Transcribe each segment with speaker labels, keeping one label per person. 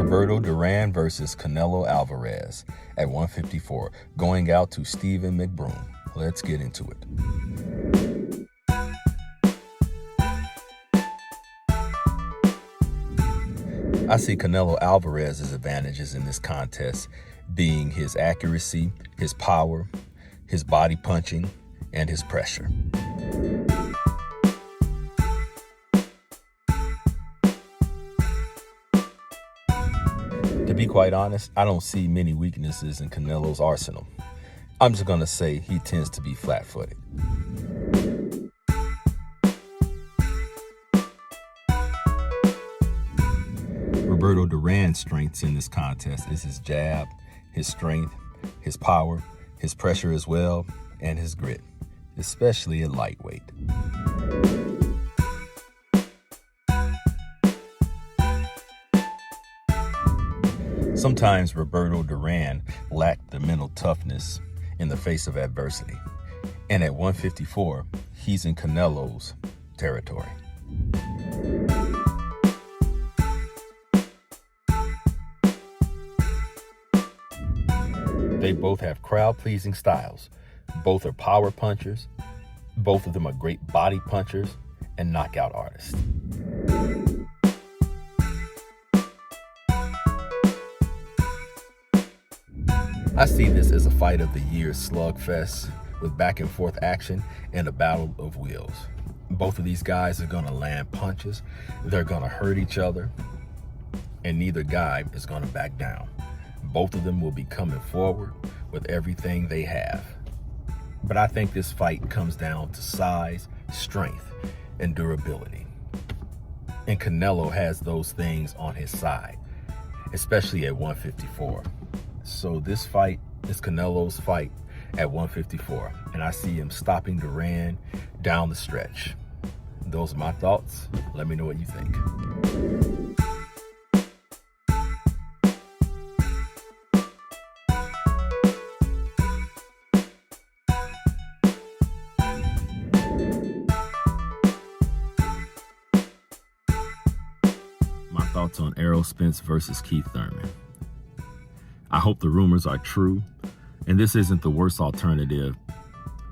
Speaker 1: Roberto Duran versus Canelo Alvarez at 154, going out to Stephen McBroom. Let's get into it. I see Canelo Alvarez's advantages in this contest being his accuracy, his power, his body punching, and his pressure. To be quite honest, I don't see many weaknesses in Canelo's arsenal. I'm just going to say he tends to be flat-footed. Roberto Duran's strengths in this contest is his jab, his strength, his power, his pressure as well, and his grit, especially at lightweight. Sometimes Roberto Duran lacked the mental toughness in the face of adversity, and at 154, he's in Canelo's territory. They both have crowd-pleasing styles. Both are power punchers. Both of them are great body punchers and knockout artists. I see this as a fight of the year slugfest with back and forth action and a battle of wills. Both of these guys are gonna land punches. They're gonna hurt each other, and neither guy is gonna back down. Both of them will be coming forward with everything they have. But I think this fight comes down to size, strength, and durability. And Canelo has those things on his side, especially at 154. So this fight is Canelo's fight at 154, and I see him stopping Duran down the stretch. Those are my thoughts. Let me know what you think. My thoughts on Errol Spence versus Keith Thurman. I hope the rumors are true, and this isn't the worst alternative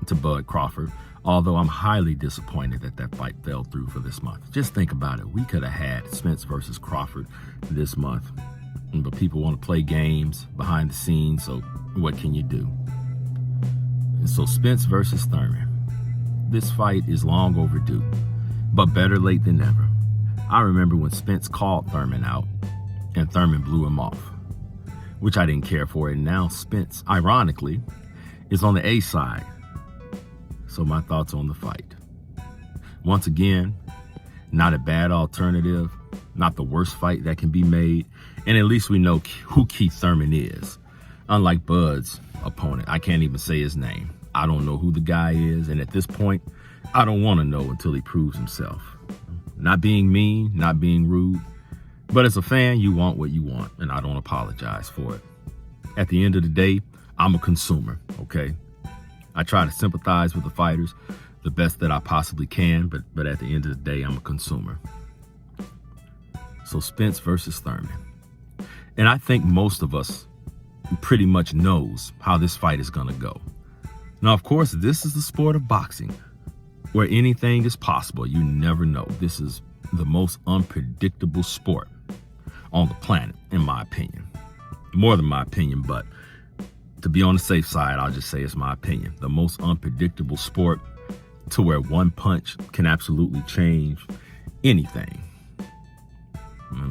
Speaker 1: to Bud Crawford, although I'm highly disappointed that that fight fell through for this month. Just think about it. We could have had Spence versus Crawford this month, but people want to play games behind the scenes, so what can you do? And so Spence versus Thurman. This fight is long overdue, but better late than never. I remember when Spence called Thurman out, and Thurman blew him off, which I didn't care for, and now Spence, ironically, is on the A side. So my thoughts on the fight. Once again, not a bad alternative, not the worst fight that can be made, and at least we know who Keith Thurman is. Unlike Bud's opponent, I can't even say his name. I don't know who the guy is, and at this point, I don't want to know until he proves himself. Not being mean, not being rude, but as a fan, you want what you want, and I don't apologize for it. At the end of the day, I'm a consumer, okay? I try to sympathize with the fighters the best that I possibly can, but at the end of the day, I'm a consumer. So Spence versus Thurman. And I think most of us pretty much knows how this fight is gonna go. Now, of course, this is the sport of boxing, where anything is possible. You never know. This is the most unpredictable sport on the planet, in my opinion. More than my opinion, but to be on the safe side, I'll just say it's my opinion. The most unpredictable sport, to where one punch can absolutely change anything.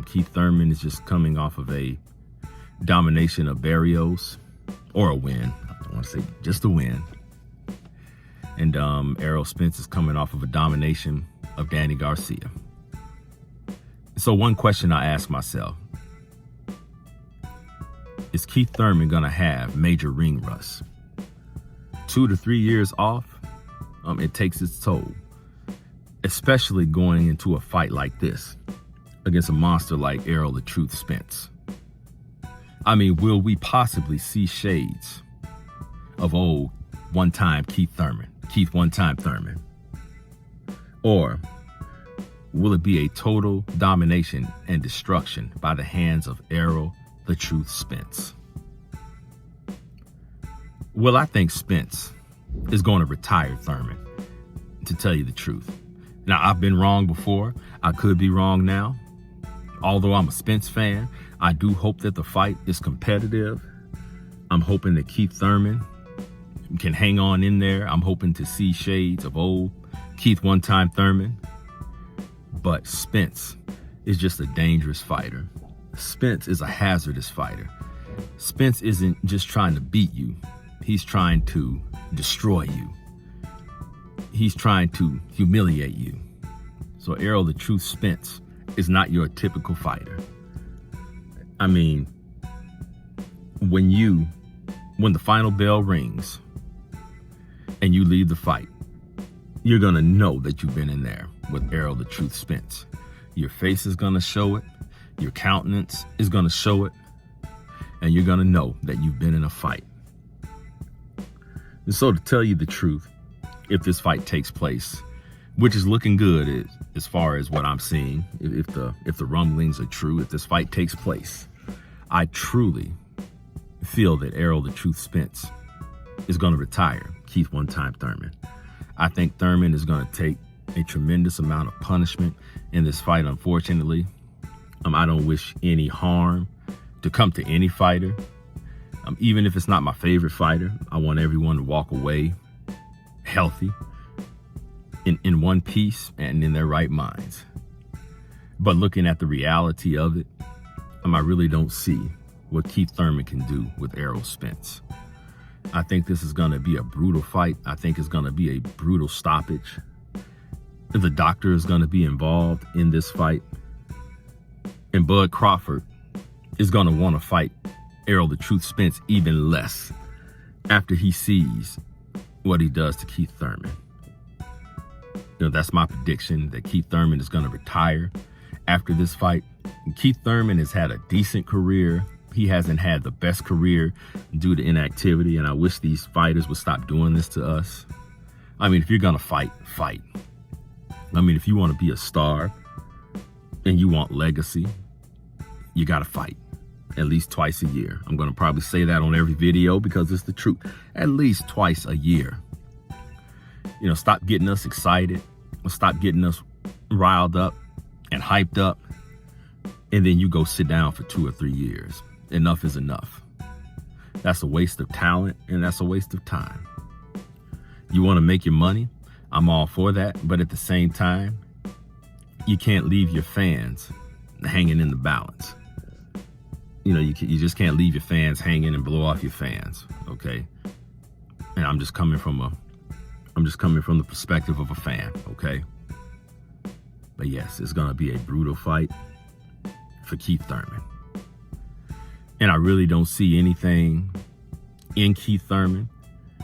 Speaker 1: Keith Thurman is just coming off of a domination of Barrios, or a win. I want to say just a win. And Errol Spence is coming off of a domination of Danny Garcia. So one question I ask myself, is Keith Thurman gonna have major ring rust? 2 to 3 years off, it takes its toll, especially going into a fight like this against a monster like Errol the Truth Spence. I mean, will we possibly see shades of old one-time Keith Thurman, Keith one-time Thurman? Or will it be a total domination and destruction by the hands of Errol the Truth Spence? Well, I think Spence is going to retire Thurman, to tell you the truth. Now, I've been wrong before. I could be wrong now. Although I'm a Spence fan, I do hope that the fight is competitive. I'm hoping that Keith Thurman can hang on in there. I'm hoping to see shades of old Keith one-time Thurman. But Spence is just a dangerous fighter. Spence is a hazardous fighter. Spence isn't just trying to beat you. He's trying to destroy you. He's trying to humiliate you. So Errol the Truth Spence is not your typical fighter. I mean, when the final bell rings and you leave the fight, you're going to know that you've been in there with Errol the Truth Spence. Your face is going to show it. Your countenance is going to show it. And you're going to know that you've been in a fight. And so to tell you the truth, if this fight takes place, which is looking good as far as what I'm seeing, if the rumblings are true, if this fight takes place, I truly feel that Errol the Truth Spence is going to retire Keith one-time Thurman. I think Thurman is going to take a tremendous amount of punishment in this fight, unfortunately. I don't wish any harm to come to any fighter. Even if it's not my favorite fighter, I want everyone to walk away healthy, in one piece and in their right minds. But looking at the reality of it, I really don't see what Keith Thurman can do with Errol Spence. I think this is going to be a brutal fight. I think it's going to be a brutal stoppage. The doctor is going to be involved in this fight. And Bud Crawford is going to want to fight Errol the Truth Spence even less after he sees what he does to Keith Thurman. That's my prediction, that Keith Thurman is going to retire after this fight. Keith Thurman has had a decent career. He hasn't had the best career due to inactivity, and I wish these fighters would stop doing this to us. I mean, if you're going to fight, fight. I mean, if you want to be a star and you want legacy, you got to fight at least twice a year. I'm going to probably say that on every video because it's the truth. At least twice a year. Stop getting us excited. Stop getting us riled up and hyped up. And then you go sit down for 2 or 3 years. Enough is enough. That's a waste of talent and that's a waste of time. You want to make your money? I'm all for that. But at the same time, you can't leave your fans hanging in the balance. You just can't leave your fans hanging and blow off your fans. Okay. And I'm just coming from the perspective of a fan. Okay. But yes, it's going to be a brutal fight for Keith Thurman. And I really don't see anything in Keith Thurman.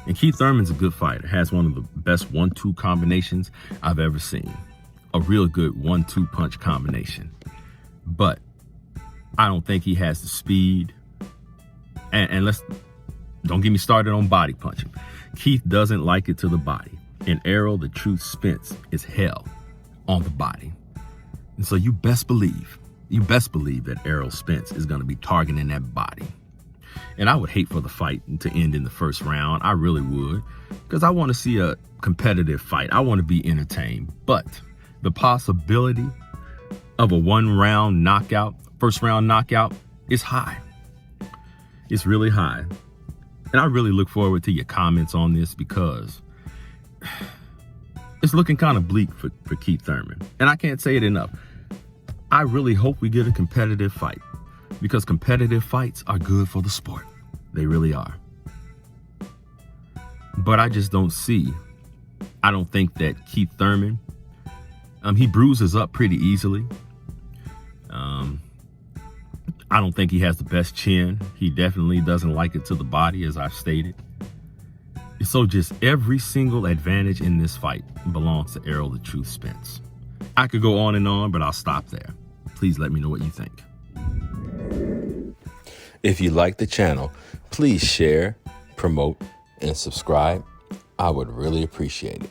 Speaker 1: And Keith Thurman's a good fighter. Has one of the best 1-2 combinations I've ever seen. A real good 1-2 punch combination. But I don't think he has the speed. And don't get me started on body punching. Keith doesn't like it to the body. And Errol the Truth Spence is hell on the body. And so you best believe that Errol Spence is going to be targeting that body. And I would hate for the fight to end in the first round. I really would, because I want to see a competitive fight. I want to be entertained. But the possibility of a 1-round knockout, first round knockout, is high. It's really high. And I really look forward to your comments on this because it's looking kind of bleak for Keith Thurman. And I can't say it enough. I really hope we get a competitive fight because competitive fights are good for the sport. They really are. But I just don't think that Keith Thurman, he bruises up pretty easily. I don't think he has the best chin. He definitely doesn't like it to the body, as I've stated. So just every single advantage in this fight belongs to Errol the Truth Spence. I could go on and on, but I'll stop there. Please let me know what you think.
Speaker 2: If you like the channel, please share, promote, and subscribe. I would really appreciate it.